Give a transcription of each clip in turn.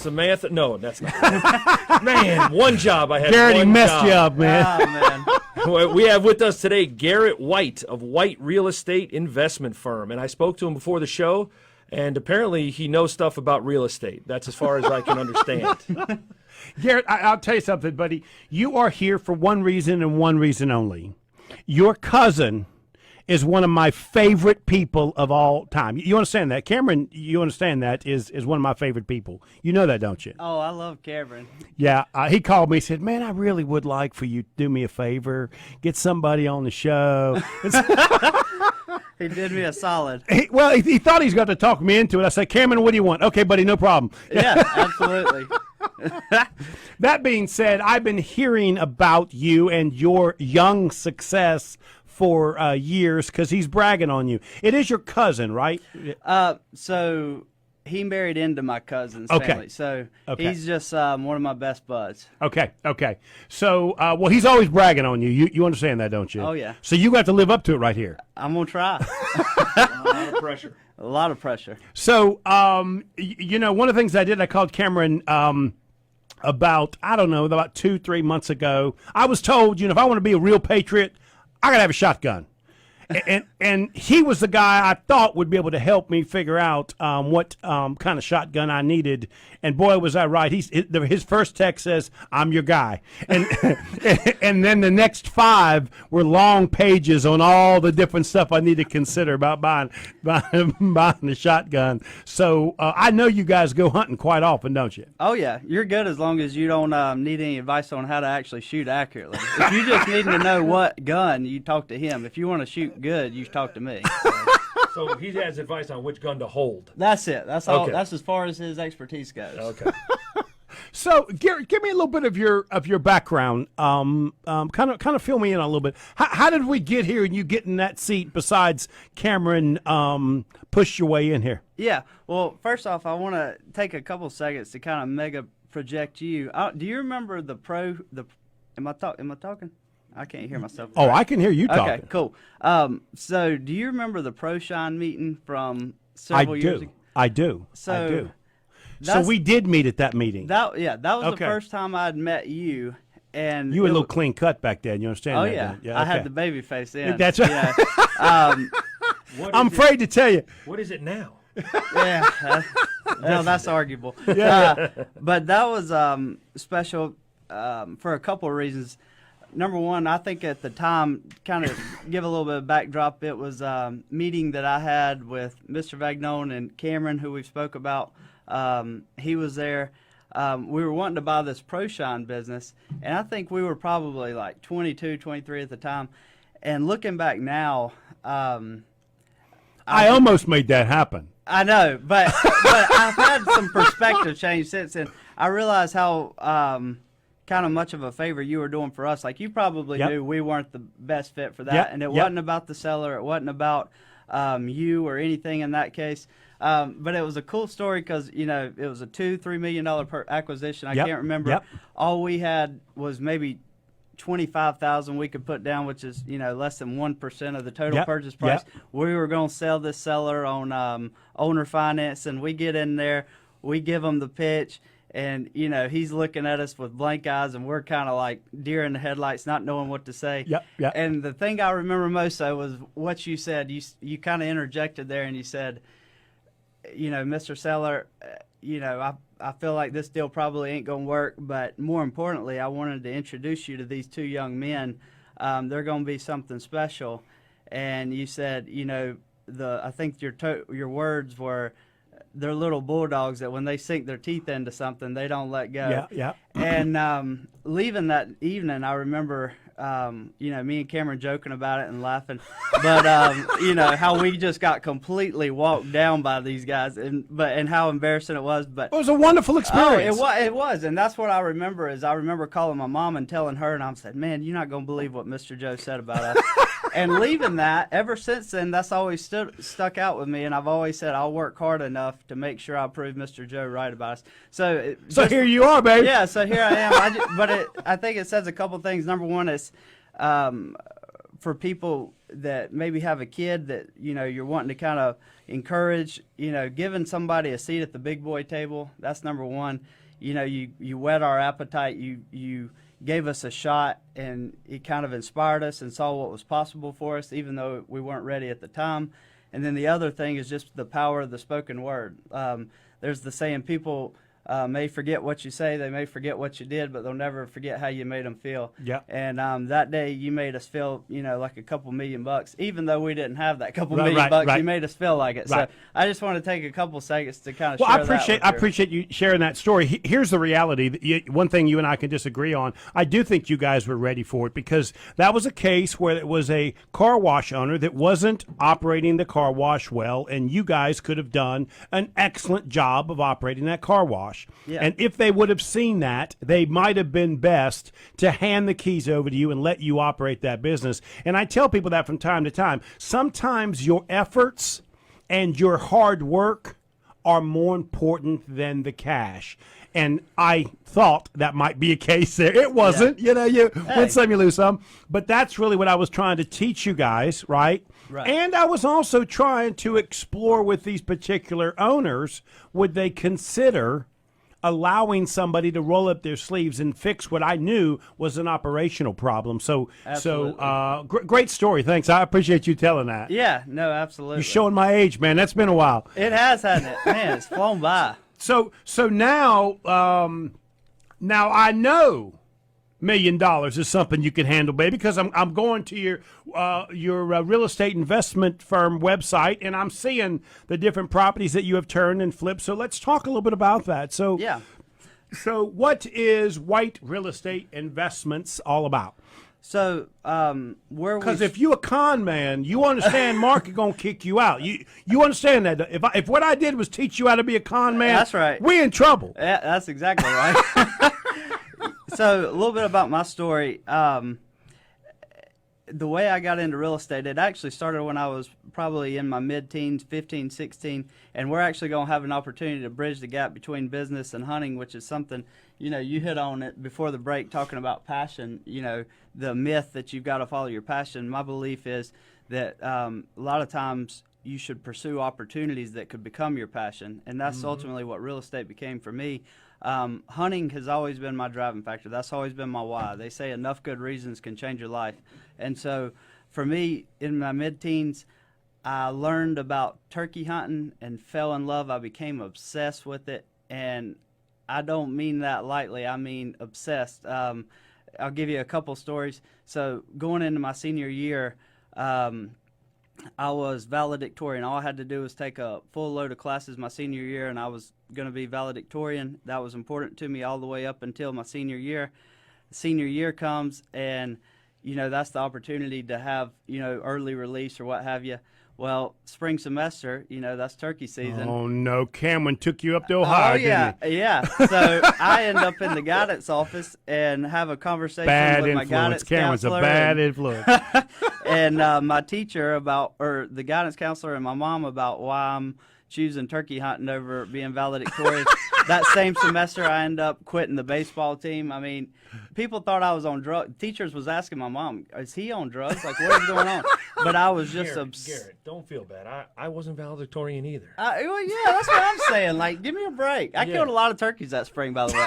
Samantha. No, that's not. Man, one job I had. Garrett, he one messed job. you up, man. Oh, man. We have with us today Garrett White of White Real Estate Investment Firm, and I spoke to him before the show, and apparently he knows stuff about real estate. That's as far as I can understand. Garrett, I'll tell you something, buddy. You are here for one reason and one reason only. Your cousin is one of my favorite people of all time. You understand that? Cameron, you understand that is one of my favorite people. You know that, don't you? Oh, I love Cameron. Yeah, he called me and said, man, I really would like for you to do me a favor, get somebody on the show. He did me a solid. He thought he's got to talk me into it. I said, Cameron, what do you want? Okay, buddy, no problem. Yeah, absolutely. That being said, I've been hearing about you and your young success for years because he's bragging on you. It is your cousin, right? So he married into my cousin's family. So he's just one of my best buds. Okay. So, he's always bragging on you. You understand that, don't you? Oh, yeah. So you got to live up to it right here. I'm going to try. A lot of pressure. A lot of pressure. So, one of the things I did, I called Cameron about 2-3 months ago. I was told, if I want to be a real patriot, I got to have a shotgun. And he was the guy I thought would be able to help me figure out what kind of shotgun I needed. And boy, was I right. His first text says, "I'm your guy," and and then the next 5 were long pages on all the different stuff I need to consider about buying the shotgun. So I know you guys go hunting quite often, don't you? Oh, yeah. You're good as long as you don't need any advice on how to actually shoot accurately. If you just need to know what gun, you talk to him. If you want to shoot good, you talk to me. So he has advice on which gun to hold. That's it. That's all. Okay. That's as far as his expertise goes. Okay. So, Garrett, give me a little bit of your background. Kind of fill me in on a little bit. How did we get here and you get in that seat? Besides Cameron pushed your way in here. Yeah. Well, first off, I want to take a couple seconds to kind of mega project you. Do you remember Am I talking? I can't hear myself. Oh, I can hear you talking. Okay, cool. So do you remember the ProShine meeting from several years ago? I do. So we did meet at that meeting. That was the first time I'd met you. And you were a little clean cut back then. You understand Oh, that? yeah. I had the baby face then. That's right. Yeah. I'm afraid to tell you. What is it now? Yeah. Well, that's arguable. Yeah. But that was special for a couple of reasons. Number one, I think at the time, kind of give a little bit of backdrop, it was a meeting that I had with Mr. Vagnone and Cameron, who we've spoke about. He was there. We were wanting to buy this ProShine business, and I think we were probably like 22, 23 at the time. And looking back now, I almost made that happen. I know, but I've had some perspective change since then. I realized how kind of much of a favor you were doing for us. Like, you probably knew we weren't the best fit for that, and it wasn't about the seller. It wasn't about you or anything in that case. But it was a cool story because, it was a $2-3 million per acquisition. I can't remember. All we had was maybe $25,000 we could put down, which is less than 1% of the total purchase price. We were going to sell this seller on owner finance, and we get in there, we give him the pitch, and he's looking at us with blank eyes, and we're kind of like deer in the headlights, not knowing what to say. And the thing I remember most though was what you said. You kind of interjected there, and you said, Mr. Seller, I feel like this deal probably ain't going to work, but more importantly, I wanted to introduce you to these 2 young men. They're going to be something special. And you said, I think your words were, they're little bulldogs that when they sink their teeth into something, they don't let go. And leaving that evening, I remember, me and Cameron joking about it and laughing, but how we just got completely walked down by these guys, and how embarrassing it was. But it was a wonderful experience. Oh, it was, and that's what I remember. Is I remember calling my mom and telling her, and I said, "Man, you're not gonna believe what Mr. Joe said about us." And leaving that, ever since then, that's always stuck out with me, and I've always said I'll work hard enough to make sure I prove Mr. Joe right about us. So here you are, baby. Yeah, so here I am. I think it says a couple things. Number one is, for people that maybe have a kid that, you're wanting to kind of encourage, giving somebody a seat at the big boy table, that's number one. You whet our appetite. You gave us a shot, and it kind of inspired us and saw what was possible for us, even though we weren't ready at the time. And then the other thing is just the power of the spoken word. There's the saying, people may forget what you say, they may forget what you did, but they'll never forget how you made them feel. Yeah. And that day you made us feel, like a couple $1,000,000, even though we didn't have that couple $1,000,000. Right. You made us feel like it. Right. So I just want to take a couple seconds to kind of Well, share I appreciate you sharing that story. Here's the reality. One thing you and I can disagree on. I do think you guys were ready for it, because that was a case where it was a car wash owner that wasn't operating the car wash well, and you guys could have done an excellent job of operating that car wash. Yeah. And if they would have seen that, they might have been best to hand the keys over to you and let you operate that business. And I tell people that from time to time. Sometimes your efforts and your hard work are more important than the cash. And I thought that might be a case there. It wasn't. Yeah. You win some, you lose some. But that's really what I was trying to teach you guys, right? Right. And I was also trying to explore with these particular owners, would they consider allowing somebody to roll up their sleeves and fix what I knew was an operational problem. Great story. Thanks. I appreciate you telling that. Yeah, no, absolutely. You're showing my age, man. That's been a while. It has, hasn't it? Man, it's flown by. So now I know $1 million is something you can handle, baby, because I'm going to your real estate investment firm website, and I'm seeing the different properties that you have turned and flipped. So let's talk a little bit about that. So Yeah. So what is White Real Estate Investments all about? So Because if you a con man, you understand Mark is gonna kick you out. You understand that? If what I did was teach you how to be a con man, That's right. we in trouble. Yeah, that's exactly right. So a little bit about my story. The way I got into real estate, it actually started when I was probably in my mid-teens, 15, 16, and we're actually going to have an opportunity to bridge the gap between business and hunting, which is something, you hit on it before the break talking about passion, the myth that you've got to follow your passion. My belief is that a lot of times you should pursue opportunities that could become your passion, and that's ultimately what real estate became for me. Hunting has always been my driving factor. That's always been my why. They say enough good reasons can change your life. And so for me, in my mid-teens, I learned about turkey hunting and fell in love. I became obsessed with it. And I don't mean that lightly. I mean obsessed. I'll give you a couple stories. So going into my senior year, I was valedictorian. All I had to do was take a full load of classes my senior year, and I was going to be valedictorian. That was important to me all the way up until my senior year. Senior year comes, and, that's the opportunity to have, early release or what have you. Well, spring semester, that's turkey season. Oh, no. Cameron took you up to Ohio, yeah, didn't he? yeah. So I end up in the guidance office and have a conversation with my guidance Cameron's counselor. a bad influence. And my teacher the guidance counselor and my mom about why I'm choosing turkey hunting over being valedictorian. That same semester, I ended up quitting the baseball team. I mean, people thought I was on drugs. Teachers was asking my mom, is he on drugs? Like, what is going on? But I was just Garrett, don't feel bad. I wasn't valedictorian either. Well, yeah, that's what I'm saying. Like, give me a break. I killed a lot of turkeys that spring, by the way.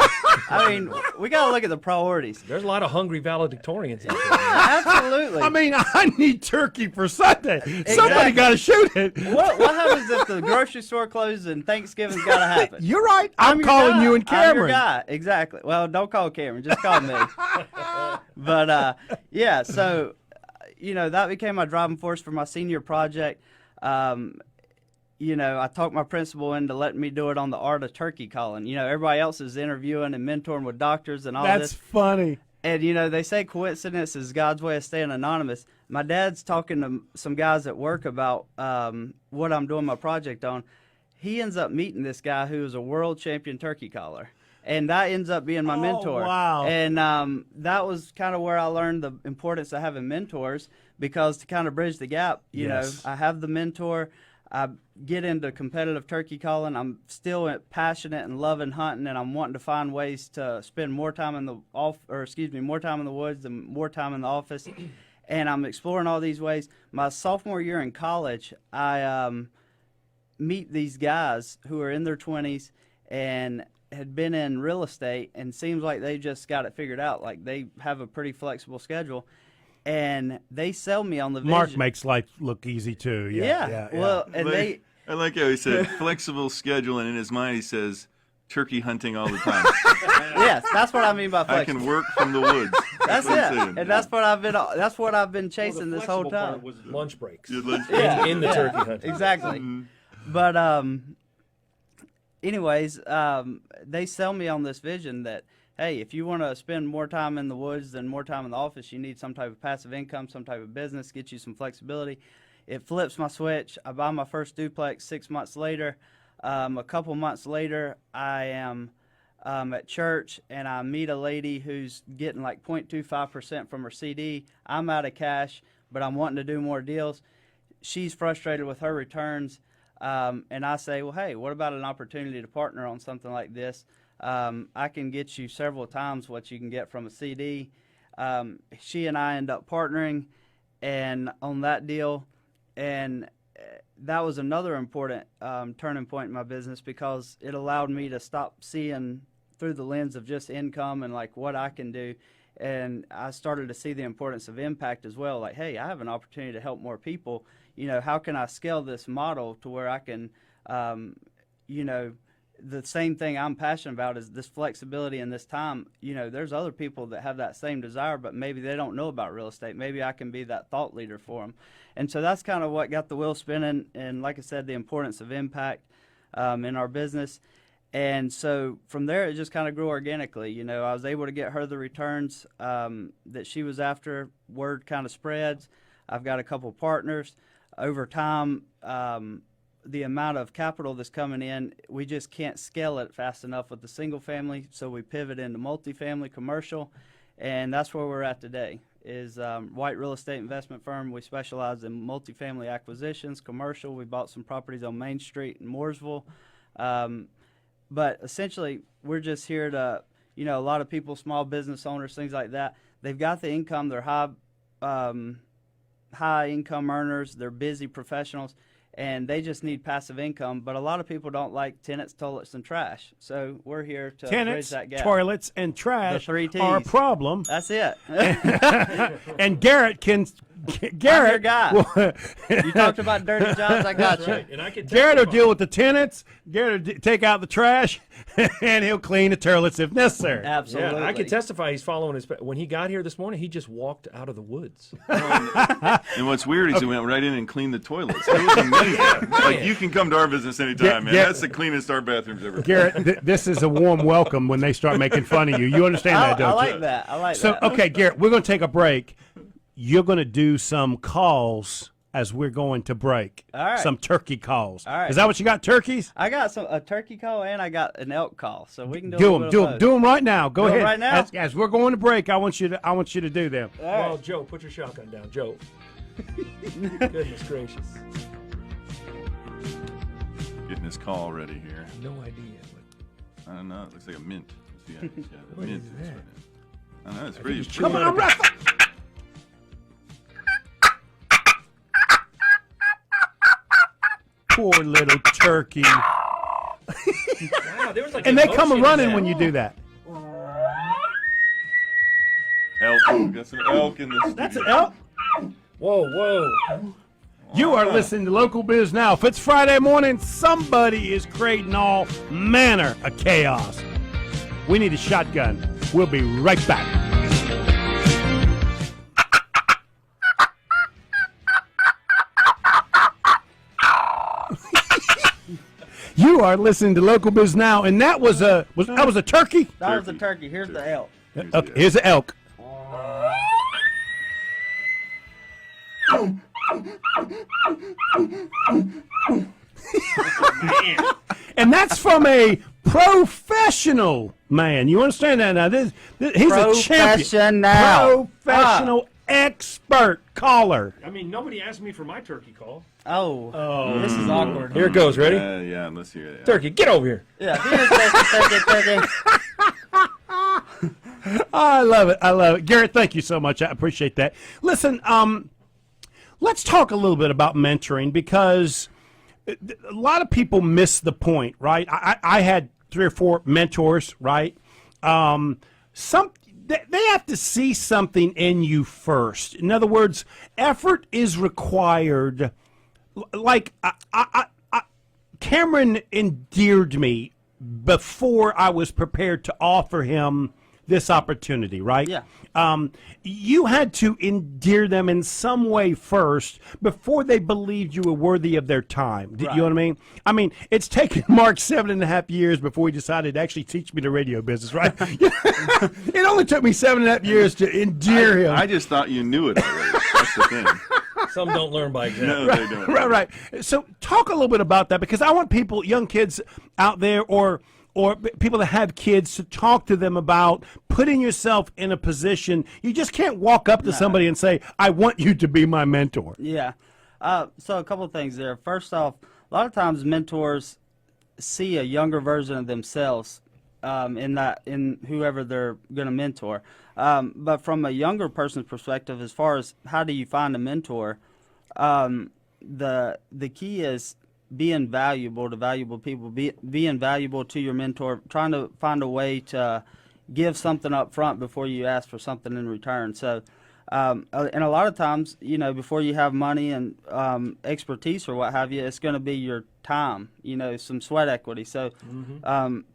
I mean, we got to look at the priorities. There's a lot of hungry valedictorians out there. Absolutely. I mean, I need turkey for Sunday. Somebody got to shoot it. What happens if the grocery store closes and Thanksgiving's got to happen? You're right. I'm calling you and Cameron. I'm your guy. Exactly. Well, don't call Cameron. Just call me. But, yeah, so, that became my driving force for my senior project. I talked my principal into letting me do it on the art of turkey calling. Everybody else is interviewing and mentoring with doctors and all this. That's funny. And, they say coincidence is God's way of staying anonymous. My dad's talking to some guys at work about what I'm doing my project on. He ends up meeting this guy who is a world champion turkey caller. And that ends up being my mentor. Wow. And that was kind of where I learned the importance of having mentors, because to kind of bridge the gap, I have the mentor. I get into competitive turkey calling. I'm still passionate and loving hunting, and I'm wanting to find ways to spend more time in the more time in the woods and more time in the office. and I'm exploring all these ways. My sophomore year in college, I meet these guys who are in their 20s and had been in real estate, and seems like they just got it figured out. Like they have a pretty flexible schedule, and they sell me on the vision. Mark makes life look easy too. Yeah. Well, and I like how he said flexible schedule, and in his mind he says turkey hunting all the time. yes, that's what I mean by I flexible. can work from the woods. That's what he's it, saying. and that's what I've been. That's what I've been Well, chasing the this whole flexible time. part was lunch breaks. Yeah, in the turkey hunt. Exactly. But anyways, they sell me on this vision that, hey, if you want to spend more time in the woods than more time in the office, you need some type of passive income, some type of business, get you some flexibility. It flips my switch. I buy my first duplex 6 months later. A couple months later, I am at church, and I meet a lady who's getting like 0.25% from her CD. I'm out of cash, but I'm wanting to do more deals. She's frustrated with her returns, and I say, well, hey, what about an opportunity to partner on something like this? I can get you several times what you can get from a CD. She and I end up partnering and on that deal, and that was another important turning point in my business, because it allowed me to stop seeing through the lens of just income and like what I can do. And I started to see the importance of impact as well. Like, hey, I have an opportunity to help more people. You know, how can I scale this model to where I can, you know, the same thing I'm passionate about is this flexibility and this time. You know, there's other people that have that same desire, but maybe they don't know about real estate. Maybe I can be that thought leader for them. And so that's kind of what got the wheel spinning. And like I said, the importance of impact in our business. And so from there, it just kind of grew organically. You know, I was able to get her the returns that she was after. Word kind of spreads. I've got a couple partners. Over time, the amount of capital that's coming in, we just can't scale it fast enough with the single family. So we pivot into multifamily, commercial, and that's where we're at today. Is White Real Estate Investment Firm. We specialize in multifamily acquisitions, commercial. We bought some properties on Main Street in Mooresville. But essentially, we're just here to, you know, a lot of people, small business owners, things like that, they've got the income, they're high income earners, they're busy professionals, and they just need passive income. But a lot of people don't like tenants, toilets, and trash. So we're here to bridge that gap. Toilets, and trash The 3 Ts. are a problem. That's it. And Garrett can. I'm Garrett, your guy. You talked about dirty jobs, I got you. Right. And I can Garrett will testify. deal with the tenants. Garrett will take out the trash, and he'll clean the toilets if necessary. Absolutely. Yeah, I can testify he's following his. When he got here this morning, he just walked out of the woods. And what's weird is he went right in and cleaned the toilets. It was amazing. Like, you can come to our business anytime, man. Yeah. That's the cleanest our bathrooms ever been. Garrett, this is a warm welcome when they start making fun of you. You understand that, don't I you? like that. I like So, that. okay, Garrett, we're going to take a break. You're going to do some calls as we're going to break. All right. Some turkey calls. All right. Is that what you got, turkeys? I got a turkey call and I got an elk call, so we can do Do a them, little bit of do both. them right now. Go Do 'em ahead. right now? As we're going to break, I want you to do them. All right. Well, Joe, put your shotgun down, Joe. Goodness gracious. Getting his call ready here. No idea. I don't know. It looks like a mint. Yeah, the What mint is is that? right there. I don't know. It's pretty. Come on, Russell. Poor little turkey. Wow, there was like And they come emotion in running that. when you do that. Elk. Got some elk in the studio. That's an elk. Whoa, whoa. You are listening to Local Biz Now. If it's Friday morning, somebody is creating all manner of chaos. We need a shotgun. We'll be right back. You are listening to Local Biz Now, and that was a turkey. That was the turkey. Here's the elk. Okay, here's the elk. And that's from a professional man. You understand that now? He's a champion. Professional expert caller. I mean, nobody asked me for my turkey call. Oh, this is awkward. Here it goes. Ready? Yeah, let's hear it. Turkey, get over here. Yeah, here's turkey. I love it. I love it. Garrett, thank you so much. I appreciate that. Listen, let's talk a little bit about mentoring because a lot of people miss the point, right? I had 3 or 4 mentors, right? They have to see something in you first. In other words, effort is required. Like Cameron endeared me before I was prepared to offer him this opportunity, right? Yeah. You had to endear them in some way first before they believed you were worthy of their time. You know what I mean? I mean, it's taken Mark 7.5 years before he decided to actually teach me the radio business, right? It only took me 7.5 years to endear him. I just thought you knew it already. That's the thing. Some don't learn by example. No, they don't. Right. So talk a little bit about that because I want people, young kids out there or people that have kids, to talk to them about putting yourself in a position. You just can't walk up to somebody and say, I want you to be my mentor. Yeah. So a couple of things there. First off, a lot of times mentors see a younger version of themselves in whoever they're going to mentor. But from a younger person's perspective, as far as how do you find a mentor, the key is being valuable to valuable people, being valuable to your mentor, trying to find a way to give something up front before you ask for something in return. So, and a lot of times, before you have money and expertise or what have you, it's going to be your time, some sweat equity. So,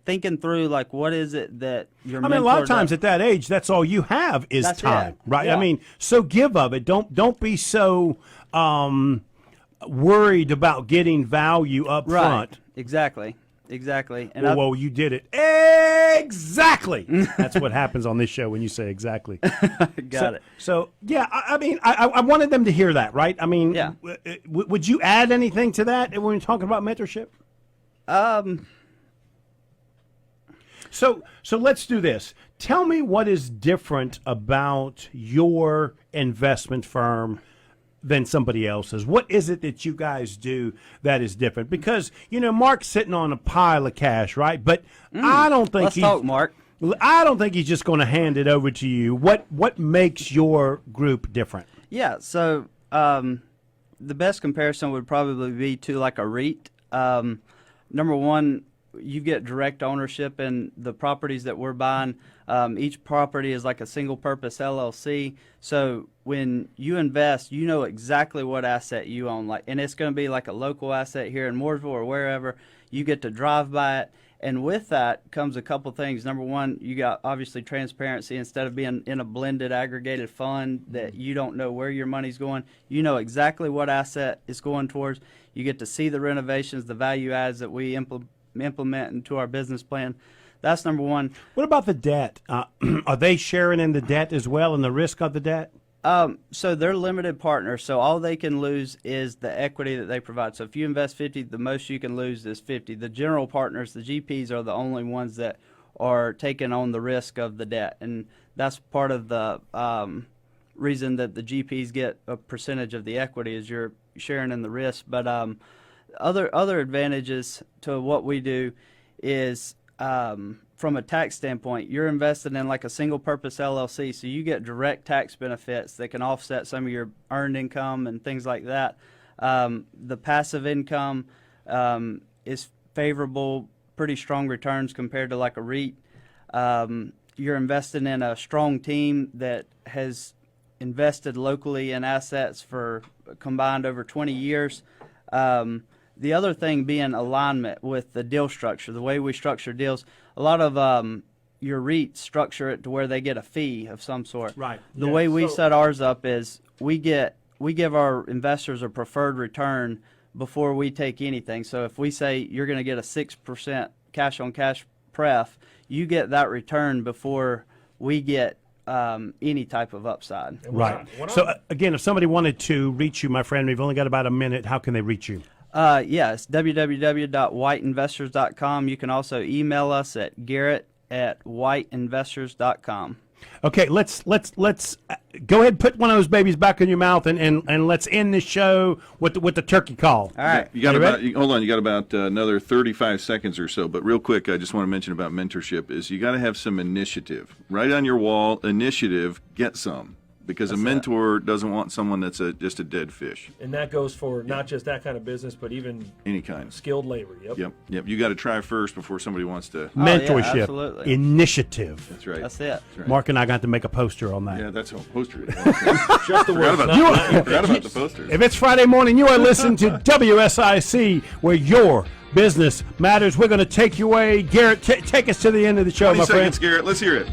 thinking through, like, what is it that your mentor a lot of times does. at that age, that's all you have is That's time, it. right? Yeah. I mean, so give of it. Don't be so worried about getting value up front. Exactly. And Whoa, you did it. Exactly. That's what happens on this show when you say exactly. Got it. So, yeah, I mean, I wanted them to hear that, right? I mean, Yeah. Would you add anything to that when we're talking about mentorship? So let's do this. Tell me what is different about your investment firm than somebody else's. What is it that you guys do that is different? Because, Mark's sitting on a pile of cash, right? But I don't think Let's talk, Mark. I don't think he's just going to hand it over to you. What makes your group different? Yeah, so the best comparison would probably be to like a REIT. Number one, you get direct ownership in the properties that we're buying. Each property is like a single-purpose LLC. So when you invest, you know exactly what asset you own, and it's going to be like a local asset here in Mooresville or wherever. You get to drive by it, and with that comes a couple things. Number one, you got obviously transparency. Instead of being in a blended, aggregated fund that you don't know where your money's going, you know exactly what asset is going towards. You get to see the renovations, the value adds that we implement into our business plan. That's number one. What about the debt? Are they sharing in the debt as well and the risk of the debt? So they're limited partners, so all they can lose is the equity that they provide. So if you invest 50, the most you can lose is 50. The general partners, the GPs, are the only ones that are taking on the risk of the debt, and that's part of the reason that the GPs get a percentage of the equity is you're sharing in the risk. But other advantages to what we do is from a tax standpoint, you're invested in like a single purpose LLC, so you get direct tax benefits that can offset some of your earned income and things like that. The passive income is favorable, pretty strong returns compared to like a REIT. You're investing in a strong team that has invested locally in assets for combined over 20 years. The other thing being alignment with the deal structure, the way we structure deals. A lot of your REITs structure it to where they get a fee of some sort. Right. The way we set ours up is we give our investors a preferred return before we take anything. So if we say you're going to get a 6% cash on cash pref, you get that return before we get any type of upside. Right. So again, if somebody wanted to reach you, my friend, we've only got about a minute. How can they reach you? It's www.whiteinvestors.com. You can also email us at garrett@whiteinvestors.com. Okay, let's go ahead and put one of those babies back in your mouth and let's end this show with the turkey call. All right. You got You about ready? hold on. You got about another 35 seconds or so. But real quick, I just want to mention about mentorship is you got to have some initiative. Right on your wall, initiative. Get some. Because a mentor doesn't want someone that's just a dead fish. And that goes for not just that kind of business, but even Any kind. skilled labor. Yep. Yep. You got to try first before somebody wants to. Mentorship, absolutely. initiative. That's right. That's it. That's right. Mark and I got to make a poster on that. Yeah, that's a poster. Just the Forgot words. about the posters. If it's Friday morning, you are listening to WSIC, where your business matters. We're going to take you away. Garrett, take us to the end of the show, 20 my friend. seconds, Garrett. Let's hear it.